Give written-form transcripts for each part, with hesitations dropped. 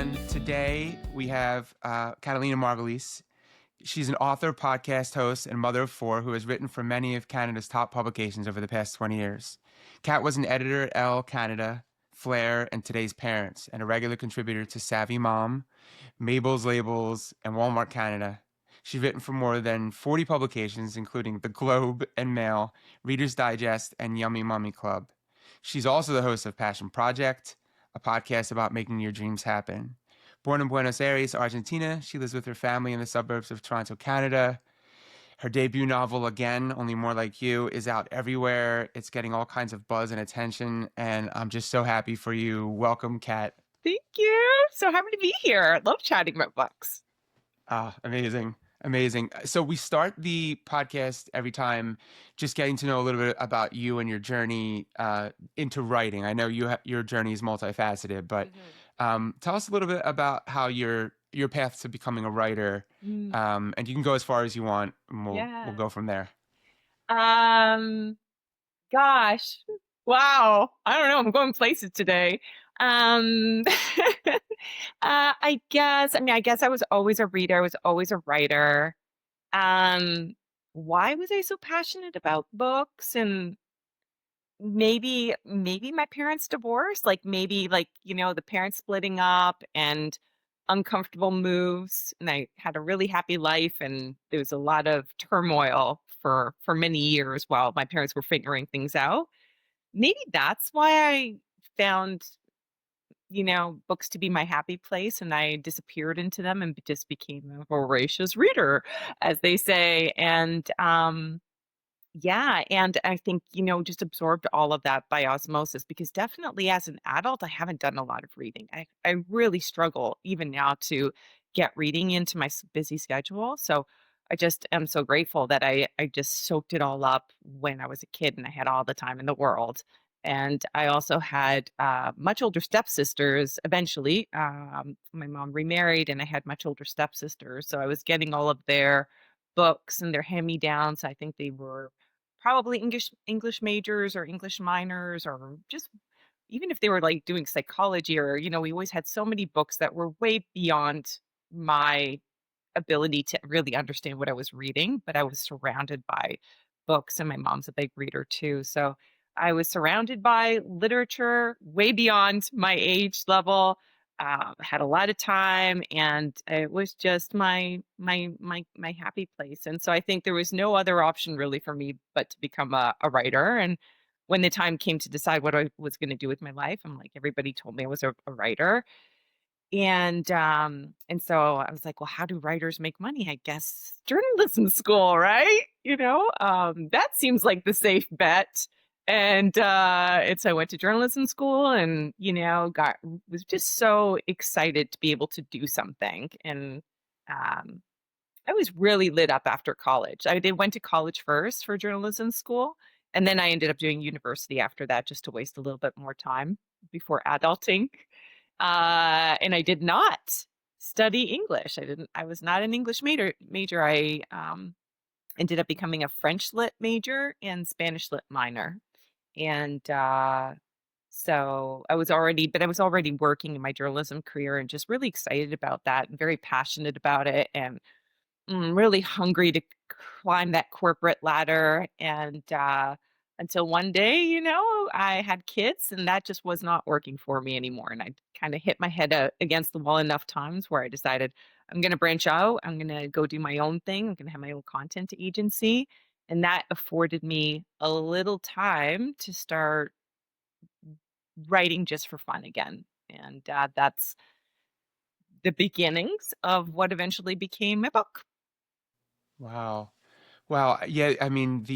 everyone. Today we have Catalina Margulis. She's an author, podcast host, and mother of four who has written for many of Canada's top publications over the past 20 years. Kat was an editor at Elle Canada, Flair, and Today's Parents, and a regular contributor to Savvy Mom, Mabel's Labels, and Walmart Canada. She's written for more than 40 publications, including The Globe and Mail, Reader's Digest, and Yummy Mummy Club. She's also the host of Passion Project, a podcast about making your dreams happen. Born in Buenos Aires, Argentina, she lives with her family in the suburbs of Toronto, Canada. Her debut novel, Again, Only More Like You, is out everywhere. It's getting all kinds of buzz and attention, and I'm just so happy for you. Welcome, Kat. Thank you. So happy to be here. Love chatting about books. Amazing. Amazing. So we start the podcast every time just getting to know a little bit about you and your journey into writing. I know your journey is multifaceted, but tell us a little bit about how your path to becoming a writer, and you can go as far as you want, and we'll go from there. Gosh, wow. I don't know. I'm going places today. I guess I was always a reader. I was always a writer. Why was I so passionate about books? And maybe my parents' divorce, the parents splitting up and uncomfortable moves. And I had a really happy life, and there was a lot of turmoil for many years while my parents were figuring things out. Maybe that's why I found books to be my happy place, and I disappeared into them and just became a voracious reader, as they say. And and I think, just absorbed all of that by osmosis, because definitely as an adult, I haven't done a lot of reading. I really struggle even now to get reading into my busy schedule. So I just am so grateful that I just soaked it all up when I was a kid and I had all the time in the world. And I also had much older stepsisters eventually. My mom remarried and I had much older stepsisters. So I was getting all of their books and their hand-me-downs. I think they were probably English majors or English minors, or just even if they were like doing psychology, or we always had so many books that were way beyond my ability to really understand what I was reading, but I was surrounded by books, and my mom's a big reader too. So I was surrounded by literature way beyond my age level. Had a lot of time, and it was just my happy place. And so I think there was no other option really for me but to become a writer. And when the time came to decide what I was going to do with my life, I'm like, everybody told me I was a writer. And so I was like, well, how do writers make money? I guess journalism school, right? That seems like the safe bet. And so I went to journalism school, and was just so excited to be able to do something. And I was really lit up after college. Went to college first for journalism school, and then I ended up doing university after that, just to waste a little bit more time before adulting. And I did not study English. I was not an English major. I ended up becoming a French lit major and Spanish lit minor. And so I was already working in my journalism career, and just really excited about that and very passionate about it, and really hungry to climb that corporate ladder. And until one day, I had kids, and that just was not working for me anymore. And I kind of hit my head against the wall enough times where I decided I'm going to branch out. I'm going to go do my own thing. I'm going to have my own content agency. And that afforded me a little time to start writing just for fun again. And that's the beginnings of what eventually became my book. Wow. Wow. Yeah, I mean,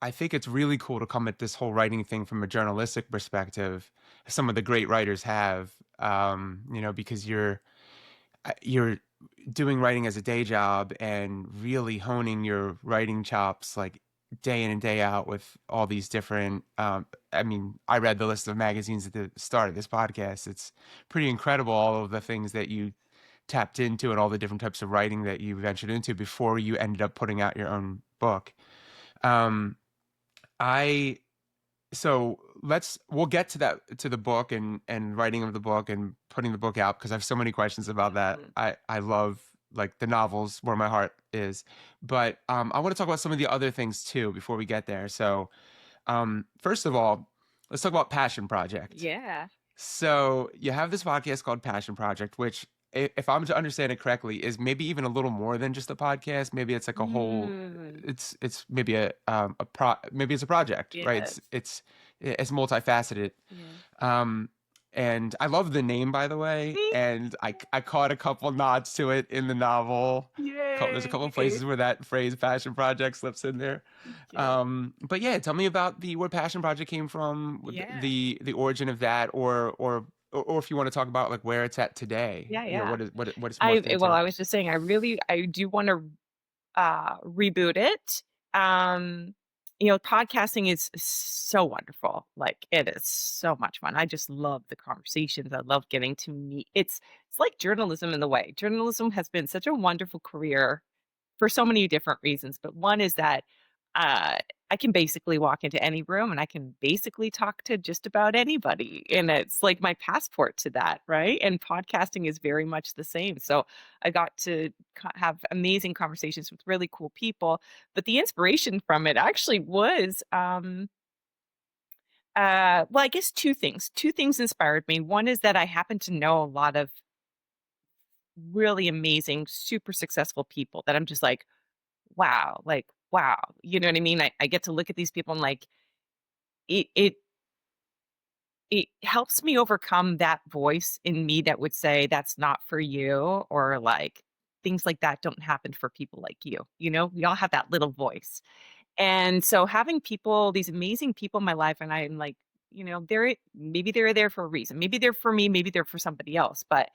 I think it's really cool to come at this whole writing thing from a journalistic perspective. Some of the great writers have, because you're doing writing as a day job and really honing your writing chops like day in and day out with all these different. I read the list of magazines at the start of this podcast. It's pretty incredible, all of the things that you tapped into and all the different types of writing that you ventured into before you ended up putting out your own book. Um, I so we'll get to that, to the book and writing of the book and putting the book out, because I have so many questions about that. Mm. I love, like, the novels where my heart is. But I want to talk about some of the other things too before we get there. So first of all, let's talk about Passion Project. Yeah. So you have this podcast called Passion Project, which, if I'm to understand it correctly, is maybe even a little more than just a podcast. Maybe it's like a whole. Mm. It's maybe maybe it's a project, right? Yes. It's multifaceted. Yeah. Um, and I love the name, by the way. See? And I caught a couple nods to it in the novel. There's a couple of Yay. places where that phrase "passion project" slips in there. Yeah. But yeah, tell me about the where Passion Project came from, with Yeah. the origin of that, or if you want to talk about like where it's at today. Yeah. You know, Yeah. what it's I morphed well, into. I was just saying, I do want to reboot it. Um, podcasting is so wonderful. Like it is so much fun. I just love the conversations. I love getting to meet. It's like journalism in the way. Journalism has been such a wonderful career for so many different reasons, but one is that, uh, I can basically walk into any room and I can basically talk to just about anybody, and it's like my passport to that, right? And podcasting is very much the same. So I got to have amazing conversations with really cool people, but the inspiration from it actually was, well, I guess 2 things. 2 things inspired me. One is that I happen to know a lot of really amazing, super successful people that I'm just like, wow, you know what I mean? I get to look at these people and like it it helps me overcome that voice in me that would say that's not for you, or like things like that don't happen for people like you. We all have that little voice. And so having people, these amazing people in my life, and I'm like, maybe they're there for a reason. Maybe they're for me, maybe they're for somebody else. But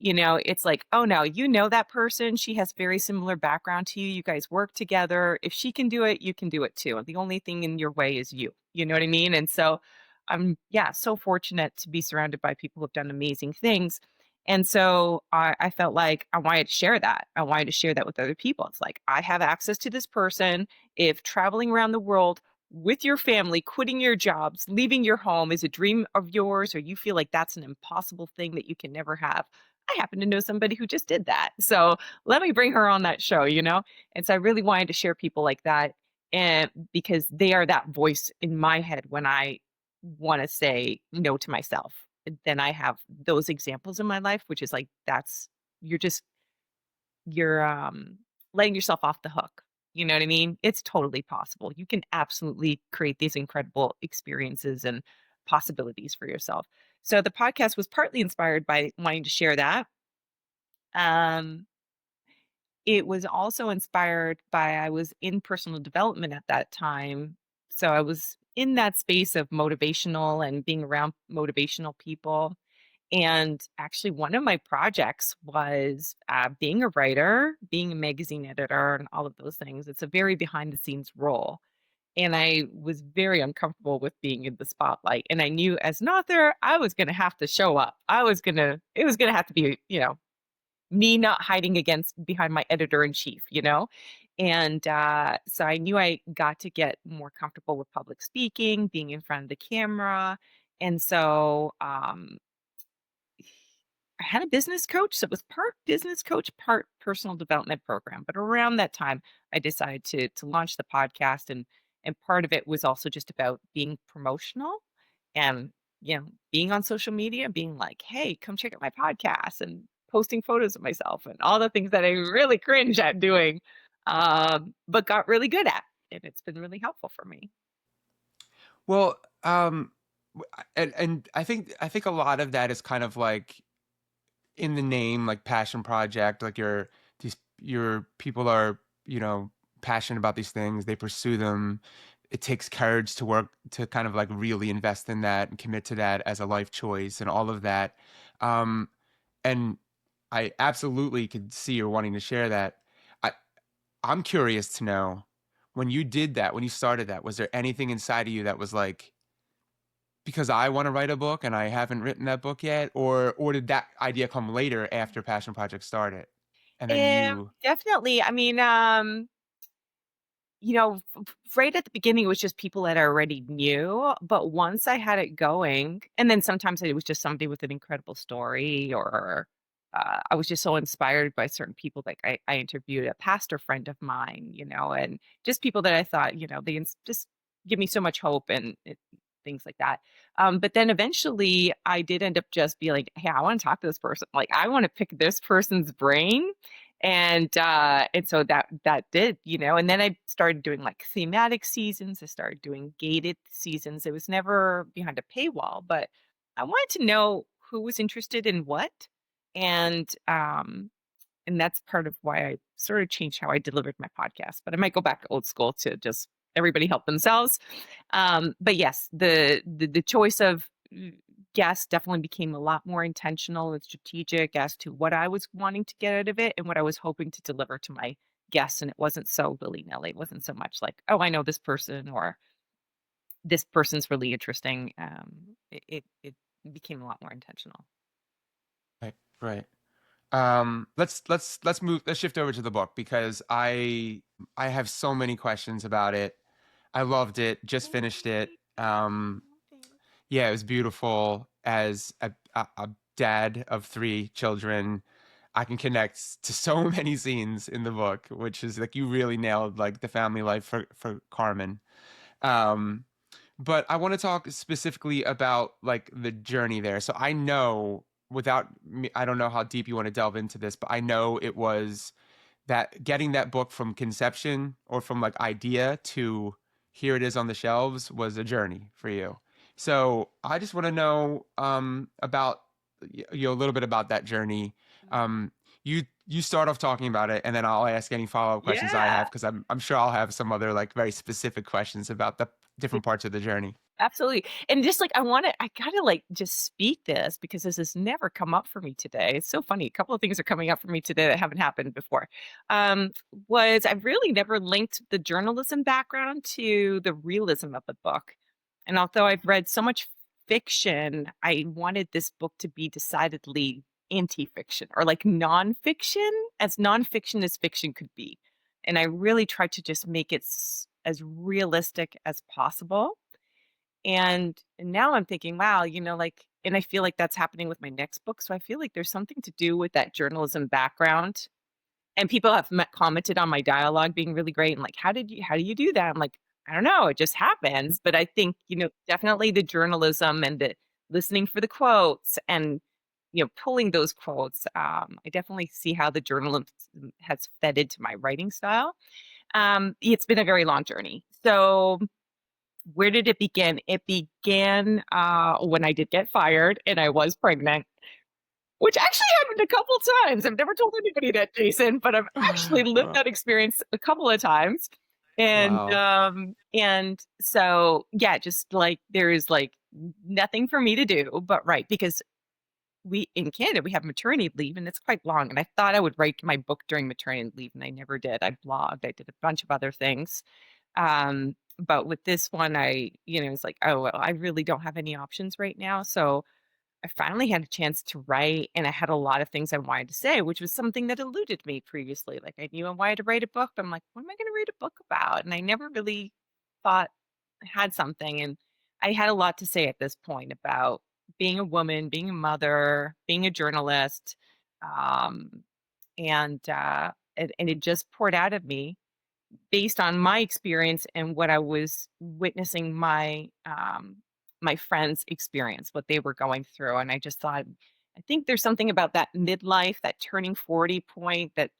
it's like, "Oh, no, you know that person, she has very similar background to you, you guys work together. If she can do it, you can do it too. The only thing in your way is you." You know what I mean? And so I'm, yeah, so fortunate to be surrounded by people who've done amazing things. And so I felt like I wanted to share that. I wanted to share that with other people. It's like, I have access to this person. If traveling around the world with your family, quitting your jobs, leaving your home is a dream of yours, or you feel like that's an impossible thing that you can never have, I happen to know somebody who just did that. So let me bring her on that show. And so I really wanted to share people like that. And because they are that voice in my head when I want to say no to myself. Then I have those examples in my life, which is like, you're just, you're letting yourself off the hook. You know what I mean? It's totally possible. You can absolutely create these incredible experiences and possibilities for yourself. So the podcast was partly inspired by wanting to share that. Um, it was also inspired by, I was in personal development at that time. So I was in that space of motivational and being around motivational people. And actually, one of my projects was being a writer, being a magazine editor, and all of those things. It's a very behind the scenes role. And I was very uncomfortable with being in the spotlight. And I knew as an author, I was going to have to show up. It was going to have to be, me not hiding against behind my editor in chief. And so I knew I got to get more comfortable with public speaking, being in front of the camera. And so I had a business coach. So it was part business coach, part personal development program. But around that time, I decided to launch the podcast. And part of it was also just about being promotional and, being on social media, being like, hey, come check out my podcast, and posting photos of myself and all the things that I really cringe at doing, but got really good at. And it's been really helpful for me. Well, and I think a lot of that is kind of like in the name, like Passion Project. Like your people are, passionate about these things. They pursue them. It takes courage to work to kind of like really invest in that and commit to that as a life choice and all of that. Um, and I absolutely could see you're wanting to share that. I I'm curious to know, when you did that, when you started that, was there anything inside of you that was like, because I want to write a book and I haven't written that book yet, or did that idea come later after Passion Project started, and then you? Definitely. I mean, right at the beginning, it was just people that I already knew. But once I had it going, and then sometimes it was just somebody with an incredible story, or I was just so inspired by certain people. Like I interviewed a pastor friend of mine, and just people that I thought, just give me so much hope and things like that. But then eventually I did end up just be like, hey, I want to talk to this person. Like I want to pick this person's brain, and so that did, and then I started doing like thematic seasons. I started doing gated seasons. It was never behind a paywall, but I wanted to know who was interested in what. And that's part of why I sort of changed how I delivered my podcast. But I might go back old school to just everybody help themselves. But yes, the choice of guests definitely became a lot more intentional and strategic as to what I was wanting to get out of it and what I was hoping to deliver to my guests. And it wasn't so willy-nilly. It wasn't so much like, oh, I know this person, or this person's really interesting. It became a lot more intentional. Right, right. Let's move. Let's shift over to the book because I have so many questions about it. I loved it. Just finished it. Yeah, it was beautiful. As a dad of three children, I can connect to so many scenes in the book, which is like you really nailed like the family life for Carmen. Um, but I want to talk specifically about like the journey there. So I know without me, I don't know how deep you want to delve into this, but I know it was that getting that book from conception or from like idea to here it is on the shelves was a journey for you. So I just want to know about a little bit about that journey. Um, you start off talking about it, and then I'll ask any follow-up questions I Yeah. have because I'm sure I'll have some other like very specific questions about the different parts of the journey. Absolutely. And just like I gotta like just speak this because this has never come up for me today. It's so funny. A couple of things are coming up for me today that haven't happened before. Um, was I've really never linked the journalism background to the realism of the book. And although I've read so much fiction, I wanted this book to be decidedly anti-fiction or like nonfiction, as nonfiction as fiction could be. And I really tried to just make it as realistic as possible. And now I'm thinking, wow, like, and I feel like that's happening with my next book. So I feel like there's something to do with that journalism background. And people have commented on my dialogue being really great and like, how do you do that? I'm like, I don't know, it just happens. But I think, definitely the journalism and the listening for the quotes and, pulling those quotes. I definitely see how the journalism has fed into my writing style. It's been a very long journey. So where did it begin? It began when I did get fired and I was pregnant, which actually happened a couple times. I've never told anybody that, Jason, but I've actually lived Wow. that experience a couple of times. Wow. And so yeah, just like there is like nothing for me to do, but right, because we in Canada we have maternity leave and it's quite long. And I thought I would write my book during maternity leave, and I never did. I blogged, I did a bunch of other things. But with this one, it's like, oh, well, I really don't have any options right now. So I finally had a chance to write, and I had a lot of things I wanted to say, which was something that eluded me previously. Like I knew I wanted to write a book, but I'm like, what am I going to write a book about? And I never really thought I had something. And I had a lot to say at this point about being a woman, being a mother, being a journalist. Um, and it just poured out of me based on my experience and what I was witnessing my friends experience, what they were going through. And I just thought, I think there's something about that midlife, that turning 40 point, that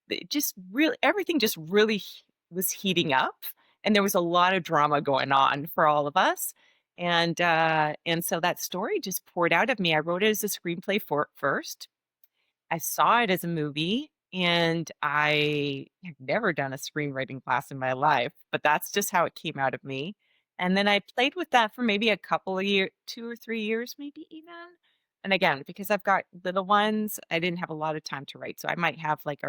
it just really everything just really was heating up. And there was a lot of drama going on for all of us. And so that story just poured out of me. I wrote it as a screenplay for first. I saw it as a movie, and I have never done a screenwriting class in my life, but that's just how it came out of me. And then I played with that for maybe a couple of years, 2 or 3 years, maybe even. And again, because I've got little ones, I didn't have a lot of time to write. So I might have like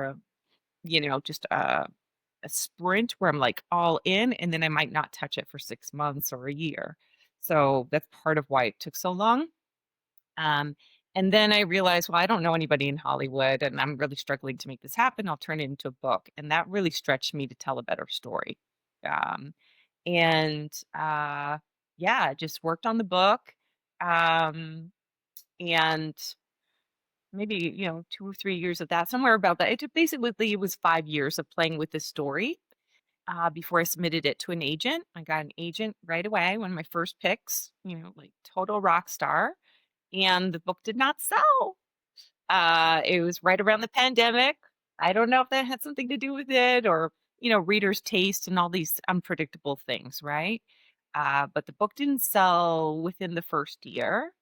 just a sprint where I'm like all in, and then I might not touch it for 6 months or a year. So that's part of why it took so long. Um, and then I realized, well, I don't know anybody in Hollywood and I'm really struggling to make this happen. I'll turn it into a book. And that really stretched me to tell a better story. Um, and yeah, just worked on the book. Um, and maybe 2 or 3 years of that, somewhere about that. Basically, it was 5 years of playing with this story before I submitted it to an agent. I got an agent right away, one of my first picks, like total rock star. And the book did not sell. It was right around the pandemic. I don't know if that had something to do with it, or, readers' taste and all these unpredictable things, right? But the book didn't sell within the first year.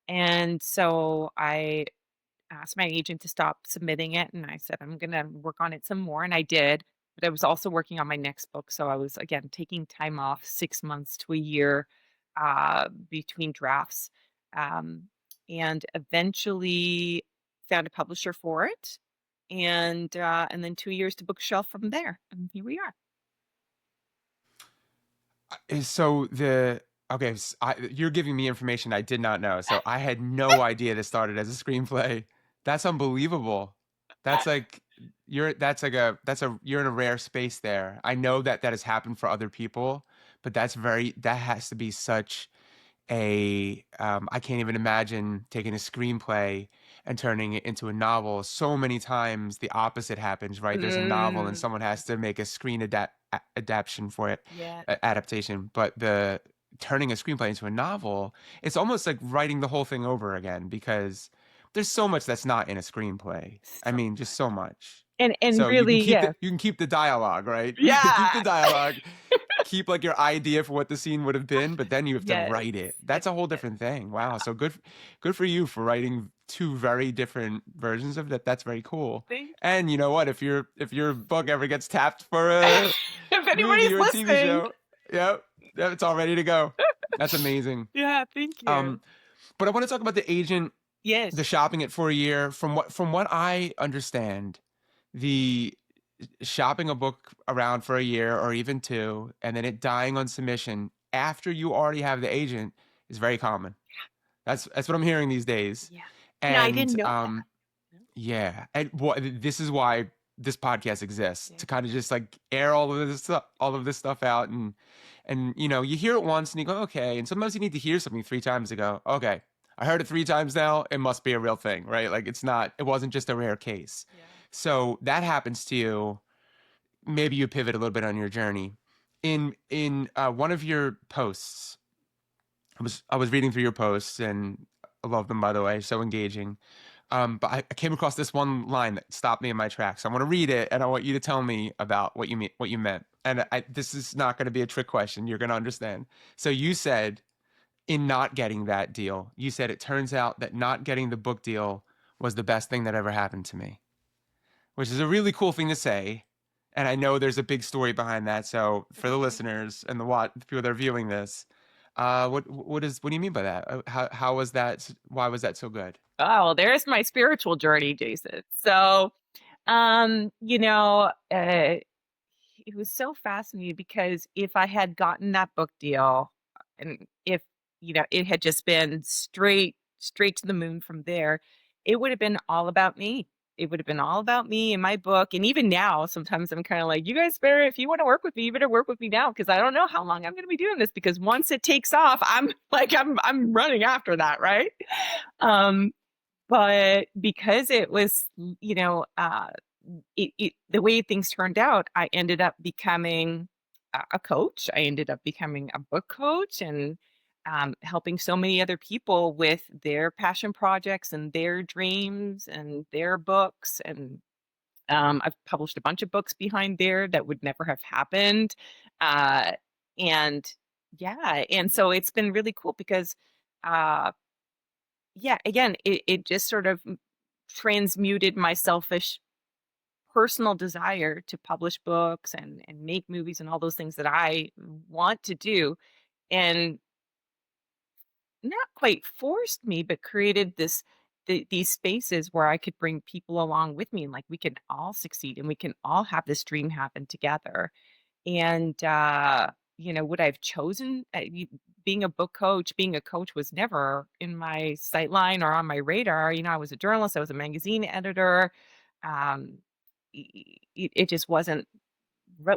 And so I asked my agent to stop submitting it, and I said, "I'm gonna work on it some more," and I did. But I was also working on my next book, so I was, again, taking time off, 6 months to a year, between drafts, um, and eventually found a publisher for it, and then 2 years to bookshelf from there, and here we are. So the okay, you're giving me information I did not know. So I had no idea this started as a screenplay. That's unbelievable. That's like you're in a rare space there. I know that that has happened for other people, but that has to be such a I can't even imagine taking a screenplay and turning it into a novel. So many times the opposite happens, right? There's a novel and Mm, someone has to make a adaptation for it, yeah, adaptation. But the turning a screenplay into a novel, it's almost like writing the whole thing over again because there's so much that's not in a screenplay. I so mean, just so much. much. And So really, yeah. you can keep the dialogue, right? You can keep the Yeah. dialogue, keep like your idea for what the scene would have been, but then you have to Yes. write it. That's a whole Yes. different thing. Wow. Yeah. So good for you for writing two very different versions of that. That's very cool. Thank And you know what? If your book ever gets tapped for a if movie anybody's or a TV listening. show, yep, yep, it's all ready to go. That's amazing. Yeah, thank you. Um, but I want to talk about the agent, the Yes. shopping it for a year. From what I understand, the shopping a book around for a year or even two, and then it dying on submission after you already have the agent is very common. That's what I'm hearing these days. Yeah. And I And didn't know that. No. yeah, and this is why this podcast exists Yeah. to kind of just like air all of this stuff out, and you hear it once and you go okay, and sometimes you need to hear something three times to go okay. I heard it three times now. It must be a real thing, right? Like it wasn't just a rare case. Yeah. So that happens to you. Maybe you pivot a little bit on your journey. In one of your posts, I was reading through your posts and I love them by the way, so engaging. But I came across this one line that stopped me in my tracks. I want to read it and I want you to tell me about what you meant. And this is not going to be a trick question. You're going to understand. So you said in not getting that deal, you said it turns out that not getting the book deal was the best thing that ever happened to me, which is a really cool thing to say. And I know there's a big story behind that. So for the Okay. listeners and the people that are viewing this, what do you mean by that? How was that? Why was that so good? Oh, well, there's my spiritual journey, Jason. So, you know, it was so fascinating because if I had gotten that book deal, and if it had just been straight to the moon from there, it would have been all about me. It would have been all about me and my book. And even now, sometimes I'm kind of like, you guys better, if you want to work with me, you better work with me now because I don't know how long I'm going to be doing this. Because once it takes off, I'm like, I'm running after that, right? Um, but because it was, the way things turned out, I ended up becoming a coach. I ended up becoming a book coach and helping so many other people with their passion projects and their dreams and their books. And I've published a bunch of books behind there that would never have happened. Uh, and yeah, and so it's been really cool because, uh, yeah, again, it just sort of transmuted my selfish personal desire to publish books and make movies and all those things that I want to do, and not quite forced me, but created these spaces where I could bring people along with me, and like we can all succeed and we can all have this dream happen together. And would I've chosen being a book coach? Being a coach was never in my sight line or on my radar. I was a journalist. I was a magazine editor. Um, it just wasn't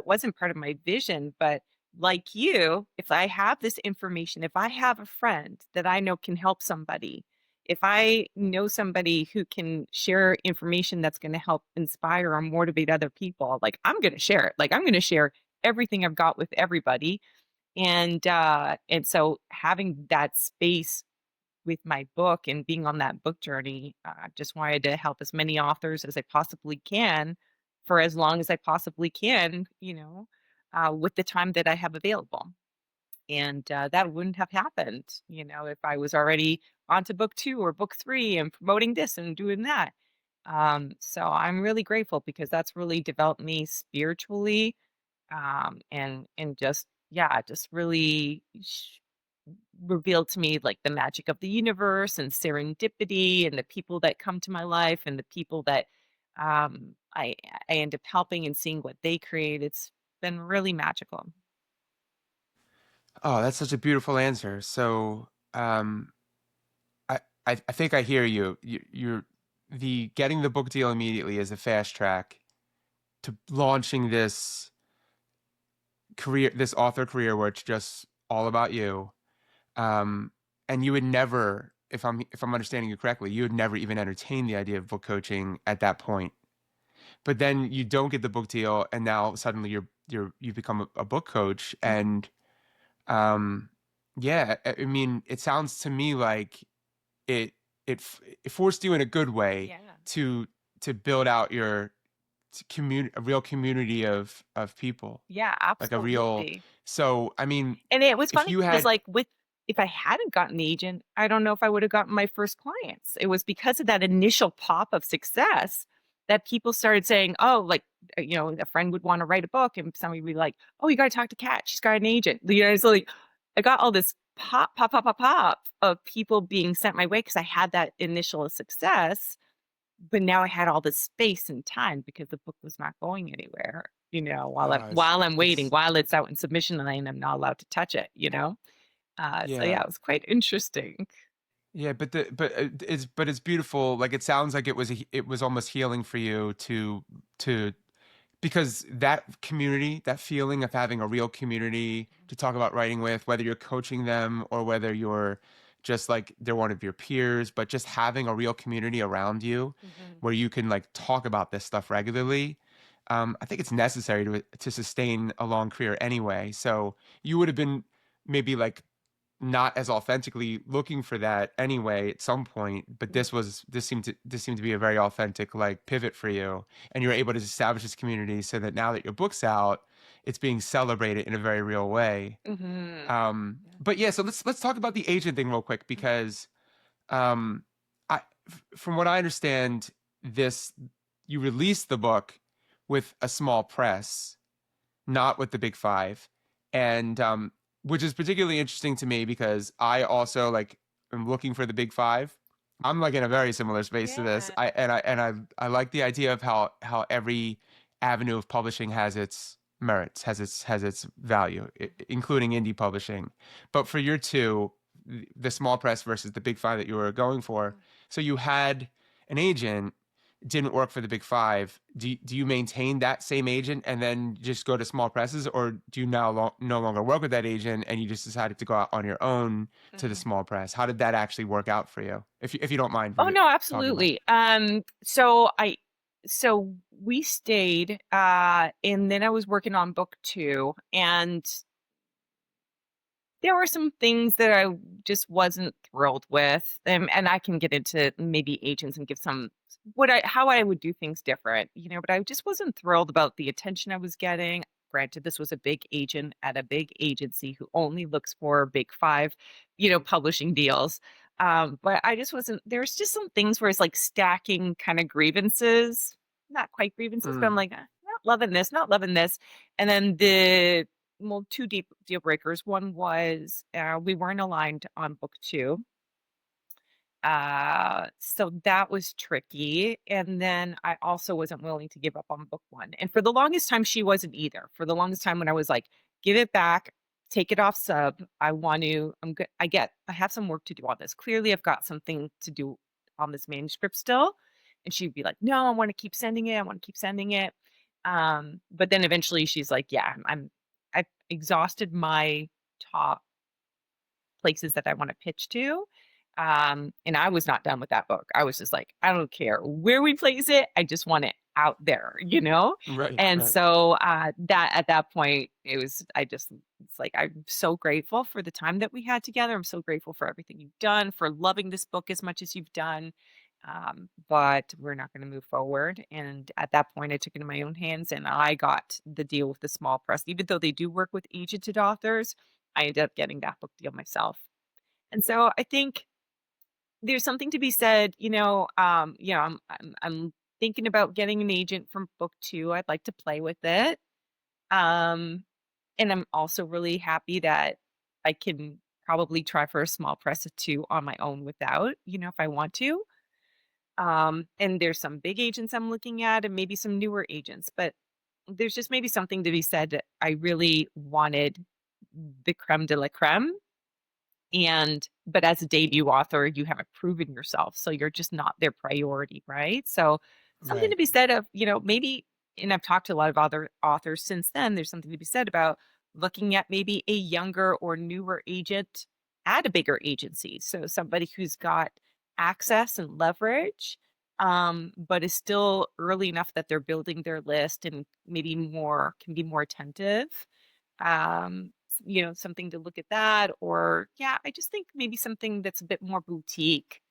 wasn't part of my vision. But like you, if I have this information, if I have a friend that I know can help somebody, if I know somebody who can share information that's going to help inspire or motivate other people, like I'm going to share it. Like I'm going to share everything I've got with everybody. And so having that space with my book and being on that book journey, just wanted to help as many authors as I possibly can for as long as I possibly can, with the time that I have available. And that wouldn't have happened, if I was already on to book two or book three and promoting this and doing that. So I'm really grateful because that's really developed me spiritually, and just yeah, just really revealed to me like the magic of the universe and serendipity and the people that come to my life and the people that I end up helping and seeing what they create. It's been really magical. Oh, that's such a beautiful answer. So, I think I hear you. You're the getting the book deal immediately is a fast track to launching this career, this author career where it's just all about you. Um, and you would never, if I'm understanding you correctly, you would never even entertain the idea of book coaching at that point. But then you don't get the book deal, and now suddenly you become a book coach, Mhm. and um, yeah, I mean, it sounds to me like it it forced you in a good way Yeah. to build out your community, a real community of people, Yeah, like a real. absolutely. So I mean, And it was if funny you because, had, like, if I hadn't gotten the agent, I don't know if I would have gotten my first clients. It was because of that initial pop of success that people started saying, "Oh," like, a friend would wanna write a book, and somebody would be like, "Oh, you gotta talk to Kat. She's got an agent." So, like, I got all this pop, pop, pop, pop, pop of people being sent my way because I had that initial success, but now I had all this space and time because the book was not going anywhere, while I'm uh, while I'm waiting, it's while it's out in. Lane, I'm not allowed to touch it. So yeah, yeah. it was quite interesting. Yeah, but it's beautiful. Like it sounds like it was almost healing for you to because that community, that feeling of having a real community to talk about writing with, whether you're coaching them or whether you're just like they're one of your peers, but just having a real community around you Mhm. where you can like talk about this stuff regularly. I think it's necessary to sustain a long career anyway. So you would have been maybe like not as authentically looking for that anyway at some point, but Mm. this seemed to be a very authentic like pivot for you, and you're able to establish this community so that now that your book's out, it's being celebrated in a very real way. Mhm. Yeah. But yeah, so let's talk about the agent thing real quick because um from what I understand, this you released the book with a small press, not with the big five, and which is particularly interesting to me because I also like am looking for the big five. I'm like in a very similar space to this. Yeah. I like the idea of how every avenue of publishing has its merits, has its value, including indie publishing. But for your two, the small press versus the big five that you were going for, Mhm. so you had an agent, didn't work for the big five. Do you maintain that same agent and then just go to small presses, or do you now no longer work with that agent and you just decided to go out on your own to the Mhm. small press? How did that actually work out for you? If you don't mind Oh, no, talking about absolutely. So we stayed, and then I was working on book 2, and there were some things that I just wasn't thrilled with, and I can get into maybe agents and give some what I how I would do things different, but I just wasn't thrilled about the attention I was getting. Granted, this was a big agent at a big agency who only looks for big 5, publishing deals. But I just wasn't there's just some things where it's like stacking kind of grievances, not quite grievances, but I'm it? like, not loving this, not loving this. And then two deep deal breakers. One was we weren't aligned on book 2. So that was tricky. And then I also wasn't willing to give up on book 1. And for the longest time, she wasn't either. For the longest time, when I was like, give it back, take it off sub. I'm good. I have some work to do on this. Clearly, I've got something to do on this manuscript still. And she'd be like, no, I want to keep sending it. I want to keep sending it. But then eventually she's like, yeah, I've exhausted my top places that I want to pitch to. And I was not done with that book. I was just like, I don't care where we place it. I just want it out there, you know? Right, And right, so that at that point, it's like, I'm so grateful for the time that we had together. I'm so grateful for everything you've done, for loving this book as much as you've done. But we're not going to move forward. And at that point, I took it in my own hands and I got the deal with the small press. Even though they do work with agented authors, I ended up getting that book deal myself. And so I think there's something to be said, I'm thinking about getting an agent from book 2. I'd like to play with it. Um, and I'm also really happy that I can probably try for a small press of 2 on my own without, if I want to. And there's some big agents I'm looking at and maybe some newer agents, but there's just maybe something to be said that I really wanted the creme de la creme. But as a debut author, you haven't proven yourself, so you're just not their priority, right? So something to right, be said of, maybe, and I've talked to a lot of other authors since then, there's something to be said about looking at maybe a younger or newer agent at a bigger agency. So somebody who's got access and leverage, but is still early enough that they're building their list and maybe can be more attentive. Something to look at that, or yeah, I just think maybe something that's a bit more boutique.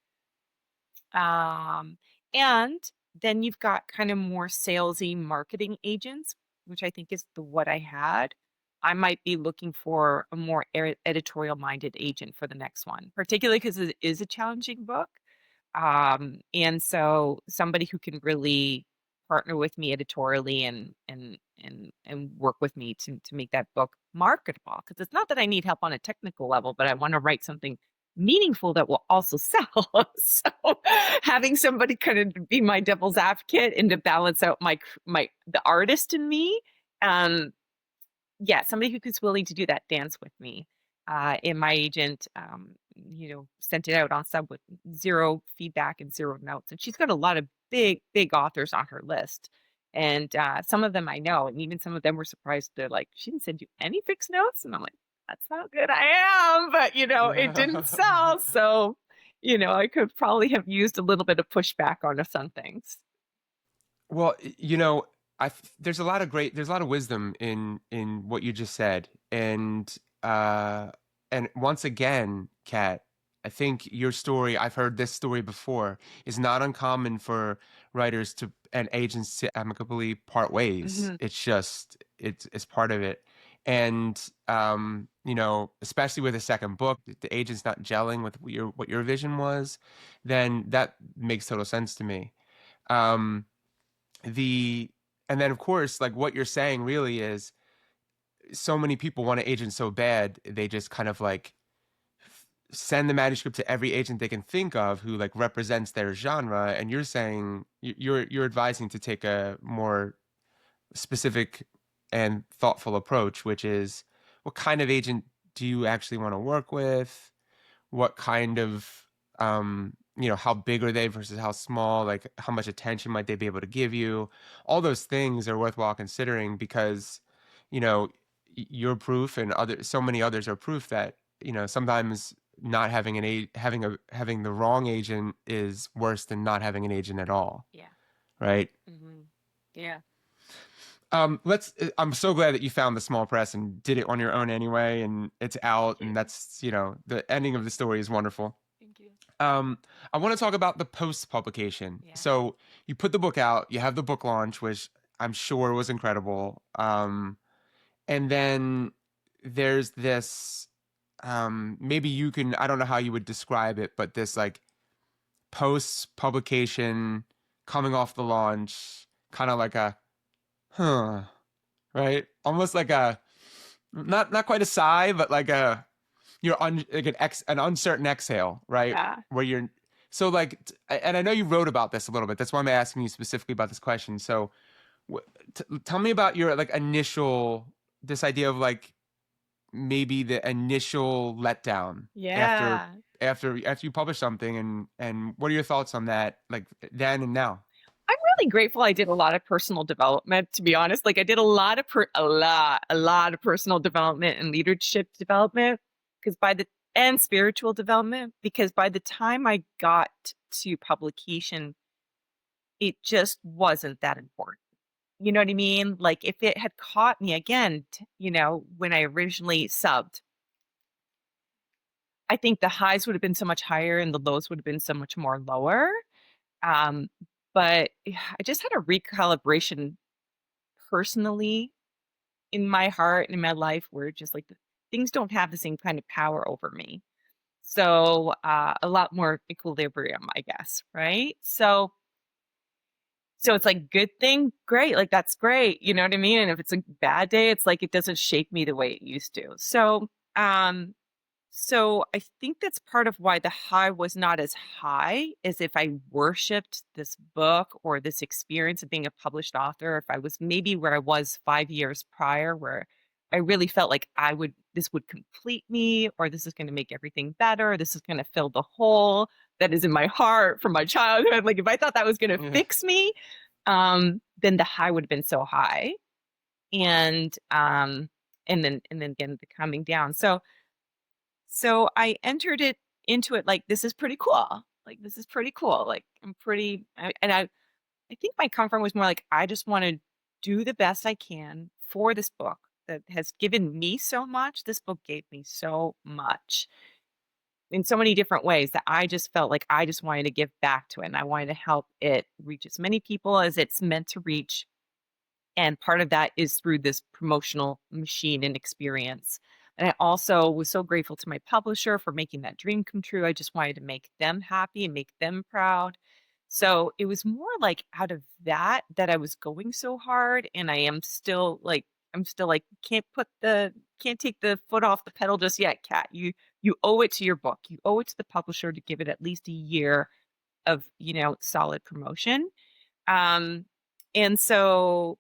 um and then you've got kind of more salesy marketing agents, which I think is the what I had. I might be looking for a more editorial minded agent for the next one, particularly because it is a challenging book. And so somebody who can really partner with me editorially and work with me to make that book marketable. Because it's not that I need help on a technical level, but I want to write something meaningful that will also sell. So having somebody kind of be my devil's advocate and to balance out the artist in me. Um, yeah, somebody who's willing to do that dance with me. And my agent, sent it out on sub with zero feedback and zero notes. And she's got a lot of big, big authors on her list. And some of them I know, and even some of them were surprised. They're like, she didn't send you any fixed notes. And I'm like, that's how good I am. But, it didn't sell. So, I could probably have used a little bit of pushback on some things. Well, there's a lot of wisdom in what you just said, uh, and once again, Kat, I think your story, I've heard this story before, is not uncommon for writers to and agents to amicably part ways. Hmm. It's part of it, and especially with a second book, the agent's not gelling with what your vision was, then that makes total sense to me. Um, the and then of course like what you're saying really is so many people want an agent so bad they just kind of like send the manuscript to every agent they can think of who like represents their genre, and you're saying you're advising to take a more specific and thoughtful approach, which is what kind of agent do you actually want to work with, what kind of how big are they versus how small, like how much attention might they be able to give you. All those things are worthwhile considering because you know you're proof and other so many others are proof that sometimes not having having the wrong agent is worse than not having an agent at all, Yeah. right? Hmm. Yeah. I'm so glad that you found the small press and did it on your own anyway, and it's Thank out, you. and that's, the ending of the story is wonderful. Thank you. I want to talk about the post publication. Yeah. So you put the book out, you have the book launch, which I'm sure was incredible. And then there's this, maybe you can, I don't know how you would describe it, but this like post publication coming off the launch, kind of like a, huh, right? Almost like a, not quite a sigh, but like a, like an uncertain exhale, right? Yeah. Where you're so like, and I know you wrote about this a little bit. That's why I'm asking you specifically about this question. So, tell me about your like initial this idea of like maybe the initial letdown after Yeah. after you publish something, and what are your thoughts on that, like then and now? I'm really grateful I did a lot of personal development, to be honest. Like I did a lot of a lot of personal development and leadership development because by the and spiritual development because by the time I got to publication, it just wasn't that important. You know what I mean? Like if it had caught me again, when I originally subbed, I think the highs would have been so much higher and the lows would have been so much more lower. Um, but I just had a recalibration personally in my heart and in my life where just like things don't have the same kind of power over me. So a lot more equilibrium, I guess, right? So it's like good thing, great, like that's great, you know what I mean? And if it's a bad day, it's like it doesn't shake me the way it used to. So I think that's part of why the high was not as high as if I worshiped this book or this experience of being a published author. If I was maybe where I was 5 years prior, where I really felt like this would complete me, or this is going to make everything better. This is going to fill the hole that is in my heart from my childhood. Like if I thought that was going to Yeah. fix me, then the high would have been so high. And, and then again, the coming down. So I entered it into it like, this is pretty cool. Like, this is pretty cool. Like, I think my comfort was more like, I just want to do the best I can for this book that has given me so much. This book gave me so much in so many different ways that I just felt like I just wanted to give back to it. And I wanted to help it reach as many people as it's meant to reach and part of that is through this promotional machine and experience. And I also was so grateful to my publisher for making that dream come true. I just wanted to make them happy and make them proud. So it was more like out of that I was going so hard and I'm still like can't take the foot off the pedal just yet, Kat. You owe it to your book. You owe it to the publisher to give it at least a year of, solid promotion. Um and so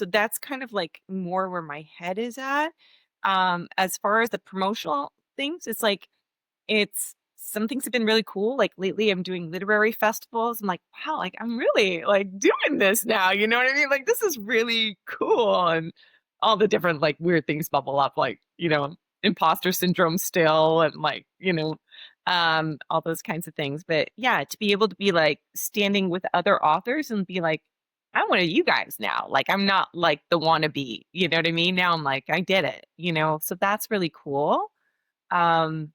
that's kind of like more where my head is at. As far as the promotional things, it's like it's some things have been really cool. Like lately I'm doing literary festivals. I'm like, wow, like I'm really like doing this now. You know what I mean? Like this is really cool. And all the different like weird things bubble up, like, imposter syndrome still and like, all those kinds of things. But yeah, to be able to be like standing with other authors and be like, I'm one of you guys now. Like I'm not like the wannabe, you know what I mean? Now I'm like, I did it, so that's really cool. Um,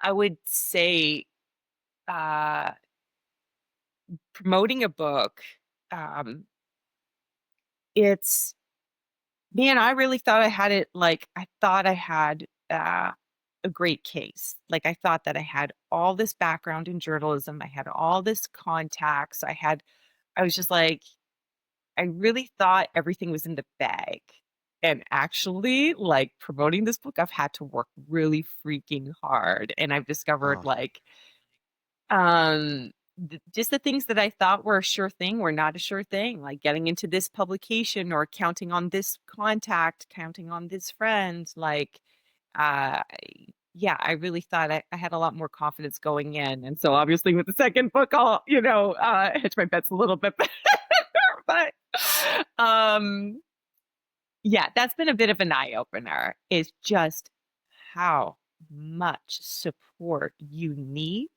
I would say uh, promoting a book, um, it's man, I really thought I had it. Like I thought I had a great case. Like I thought that I had all this background in journalism. I had all this contacts. I was just like, I really thought everything was in the bag. And actually, like promoting this book, I've had to work really freaking hard. And I've discovered Oh, like just the things that I thought were a sure thing were not a sure thing, like getting into this publication or counting on this contact, counting on this friend. Like, uh, yeah, I really thought I had a lot more confidence going in. And so obviously with the second book, I'll, hedge my bets a little bit better. But, um, yeah, that's been a bit of an eye opener is just how much support you need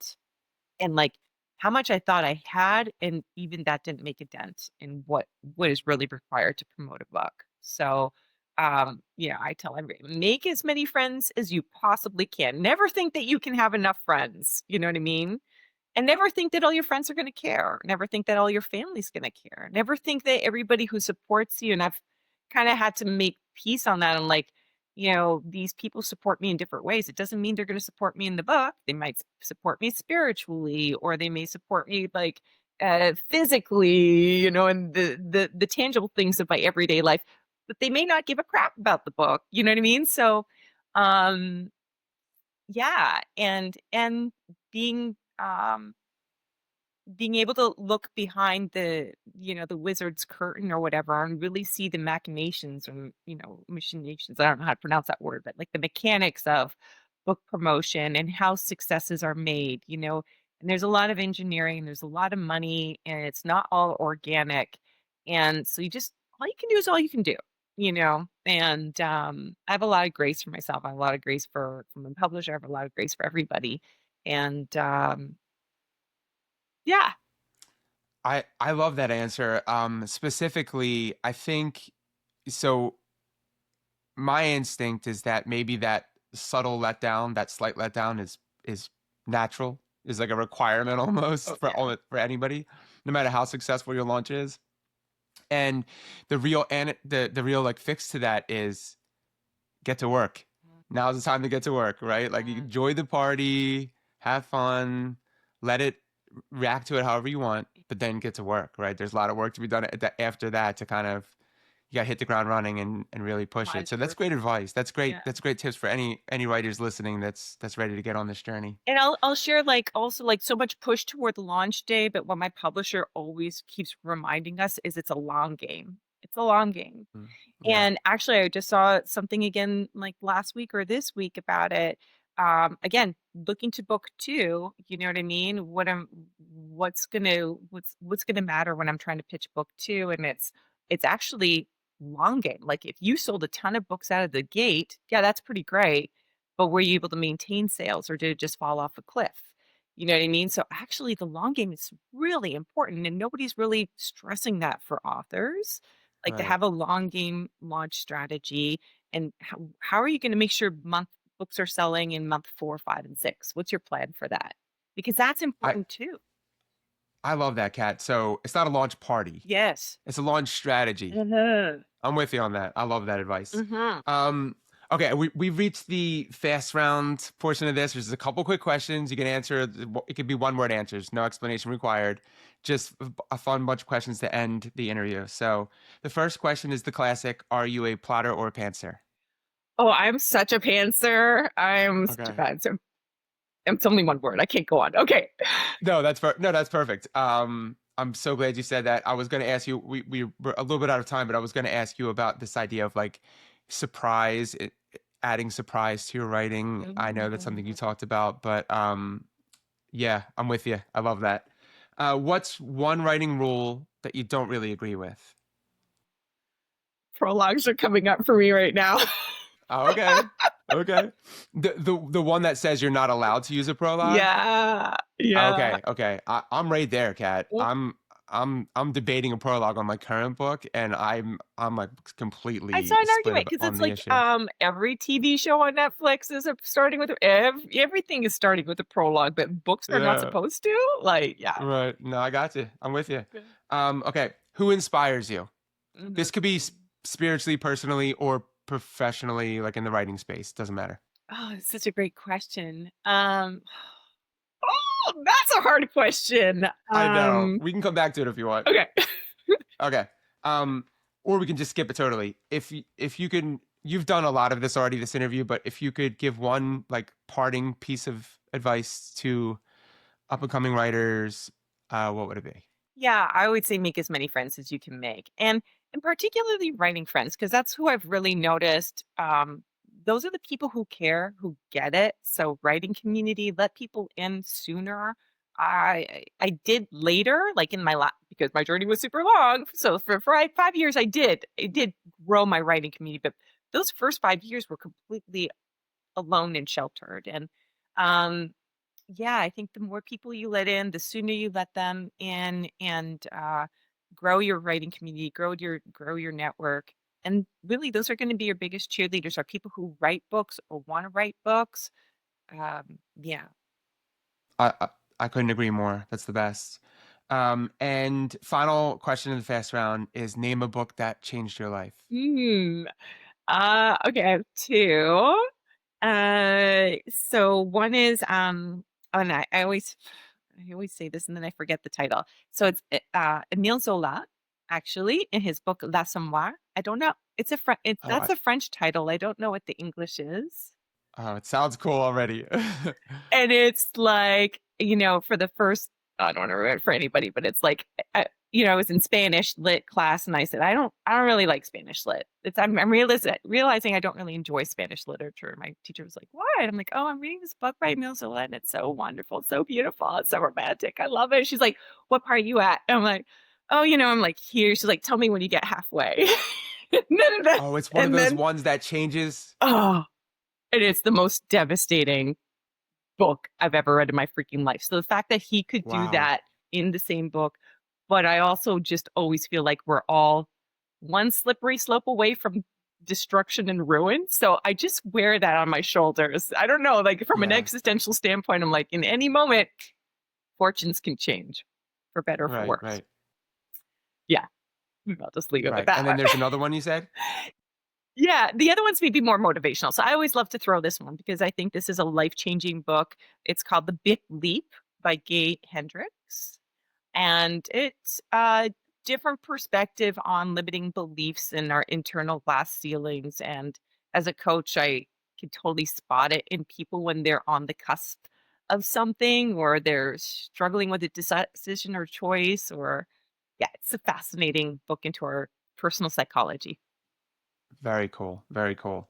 and like how much I thought I had, and even that didn't make a dent in what is really required to promote a book. So, yeah, I tell everybody make as many friends as you possibly can. Never think that you can have enough friends. You know what I mean? And never think that all your friends are going to care. Never think that all your family's going to care. Never think that everybody who supports you, and I've kind of had to make peace on that. I'm like, these people support me in different ways. It doesn't mean they're going to support me in the book. They might support me spiritually, or they may support me like physically, and the tangible things of my everyday life. But they may not give a crap about the book. You know what I mean? So, um, yeah, and being being able to look behind the wizard's curtain or whatever and really see the machinations or machinations, I don't know how to pronounce that word, but like the mechanics of book promotion and how successes are made, And there's a lot of engineering, there's a lot of money, and it's not all organic. And so all you can do is all you can do, you know? And I have a lot of grace for myself. I have a lot of grace for my publisher. I have a lot of grace for everybody. And yeah. I love that answer. Specifically, I think so. My instinct is that maybe that subtle letdown, that slight letdown, is natural, is like a requirement almost Oh, for yeah. for anybody, no matter how successful your launch is. And the real like fix to that is get to work. Now's the time to get to work, right? Like you Mhm. enjoy the party, have fun, let it react to it however you want, but then get to work, right? There's a lot of work to be done after that to kind of you got to hit the ground running and really push it. Mine's So that's worth great it. advice. That's great. Yeah. That's great tips for any writers listening that's ready to get on this journey. And I'll share, like, also, like, so much push toward the launch day, but what my publisher always keeps reminding us is it's a long game. It's a long game. Mm, yeah. And actually, I just saw something again, like, last week or this week about it. Again, looking to book 2, you know what I mean? What's gonna matter when I'm trying to pitch book 2, and it's actually long game. Like, if you sold a ton of books out of the gate, yeah, that's pretty great, but were you able to maintain sales, or did it just fall off a cliff? You know what I mean? So, actually, the long game is really important, and nobody's really stressing that for authors, like, to Right. have a long game launch strategy. And how are you gonna make sure books are selling in month 4, 5, and 6? What's your plan for that? Because that's I important too. I love that, Cat. So it's not a launch party. Yes. It's a launch strategy. Mhm. I'm with you on that. I love that advice. Mhm. Um, okay, we've reached the fast round portion of this. There's a couple quick questions you can answer. It could be one word answers, no explanation required. Just a fun bunch of questions to end the interview. So the first question is the classic: Are you a plotter or a pantser? Oh, I'm such a pantser. I'm such a Okay. pantser. It's only one word. I can't go on. Okay. No, that's perfect. I'm so glad you said that. I was going to ask you. We were a little bit out of time, but I was going to ask you about this idea of like surprise, adding surprise to your writing. I know that's something you Mm. talked about, but yeah, I'm with you. I love that. What's one writing rule that you don't really agree with? Prologues are coming up for me right now. Oh, okay, okay. The one that says you're not allowed to use a prologue. Yeah. Yeah. Okay, okay. I'm right there, Kat. I'm debating a prologue on my current book, and I'm like I saw completely an split argument because on it's the like, issue. every TV show on Netflix is starting with everything is starting with a prologue, but books are not Yeah, supposed to? Like, yeah. right. No, I got you. I'm with you. Okay. Okay. Who inspires you? This could be Mhm. spiritually, personally, or professionally, like in the writing space. Doesn't matter. Oh, it's such a great question. Oh, that's a hard question. I know. We can come back to it if you want. Okay. Okay. Um, or we can just skip it totally. If you can, you've done a lot of this already, this interview, but if you could give one like parting piece of advice to up and coming writers, what would it be? Yeah, I would say make as many friends as you can make. And particularly writing friends, because that's who I've really noticed. Those are the people who care, who get it. So writing community, let people in sooner. I did later, like in my because my journey was super long. So for 5 years, I did grow my writing community, but those first 5 years were completely alone and sheltered. And um, yeah, I think the more people you let in, the sooner you let them in, and grow your writing community, grow your network. And really, those are going to be your biggest cheerleaders, are people who write books or want to write books. Yeah. I, I I couldn't agree more. That's the best. And final question in the fast round is name a book that changed your life. Hmm. Okay, I have two. So one is oh, and I always say this and then I forget the title. So it's Emile Zola, actually, in his book L'Assommoir. I don't know. Oh, That's a French title. I don't know what the English is. oh, it sounds cool already. And it's like, for the first, I don't want to ruin it for anybody, but it's like, I was in Spanish lit class, and I said, I don't really like Spanish lit. I'm realizing I don't really enjoy Spanish literature. My teacher was like, why? I'm like, oh, I'm reading this book by Emile Zola, and it's so wonderful, so beautiful, it's so romantic. I love it. She's like, what part are you at? And I'm like, oh, I'm like here. She's like, tell me when you get halfway. Oh, it's one of and those then, ones that changes. oh, and it's the most devastating book I've ever read in my freaking life. So the fact that he could do Wow. that in the same book, but I also just always feel like we're all one slippery slope away from destruction and ruin. So I just wear that on my shoulders. I don't know, like from an Yeah. existential standpoint, I'm like, in any moment, fortunes can change for better or for Right, worse. right, Yeah, I'll just leave it with right. that And then one. there's another one you said? Yeah, the other one's maybe more motivational. So I always love to throw this one because I think this is a life-changing book. It's called The Big Leap by Gay Hendricks. And it's a different perspective on limiting beliefs and our internal glass ceilings. And as a coach, I can totally spot it in people when they're on the cusp of something or they're struggling with a decision or choice. Or, yeah, it's a fascinating book into our personal psychology. Very cool. Very cool.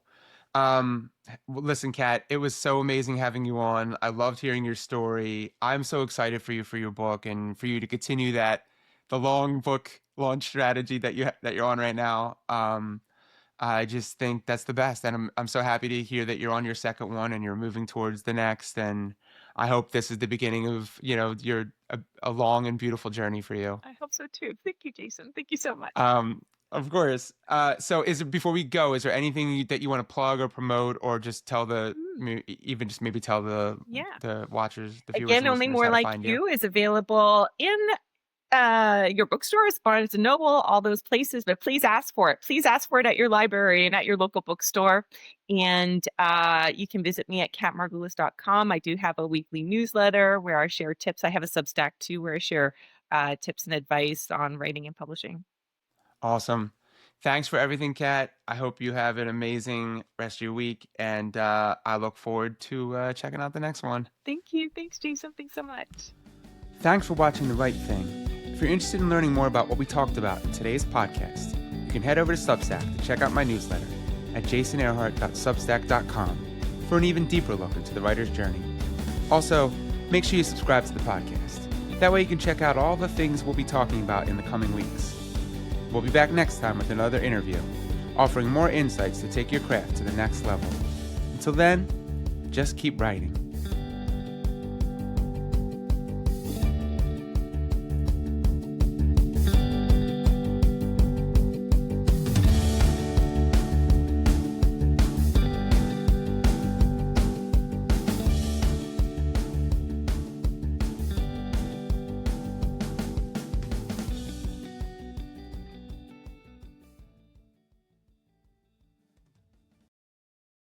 Listen, Kat, it was so amazing having you on. I loved hearing your story. I'm so excited for you for your book and for you to continue the long book launch strategy that you're on right now. I just think that's the best, and I'm so happy to hear that you're on your second one and you're moving towards the next. And I hope this is the beginning of a long and beautiful journey for you. I hope so too. Thank you, Jason. Thank you so much. Of course. So before we go, is there anything that you want to plug or promote, or just tell even just maybe tell Yeah. the watchers, the viewers Again, and Only listeners More how to Like find you? You is available in your bookstores, Barnes and Noble, all those places, but please ask for it. Please ask for it at your library and at your local bookstore. And you can visit me at catmargulis.com. I do have a weekly newsletter where I share tips. I have a Substack too where I share tips and advice on writing and publishing. Awesome. Thanks for everything, Kat. I hope you have an amazing rest of your week, and I look forward to checking out the next one. Thank you. Thanks, Jason. Thanks so much. Thanks for watching The Right Thing. If you're interested in learning more about what we talked about in today's podcast, you can head over to Substack to check out my newsletter at jasonearhart.substack.com for an even deeper look into the writer's journey. Also, make sure you subscribe to the podcast. That way you can check out all the things we'll be talking about in the coming weeks. We'll be back next time with another interview, offering more insights to take your craft to the next level. Until then, just keep writing.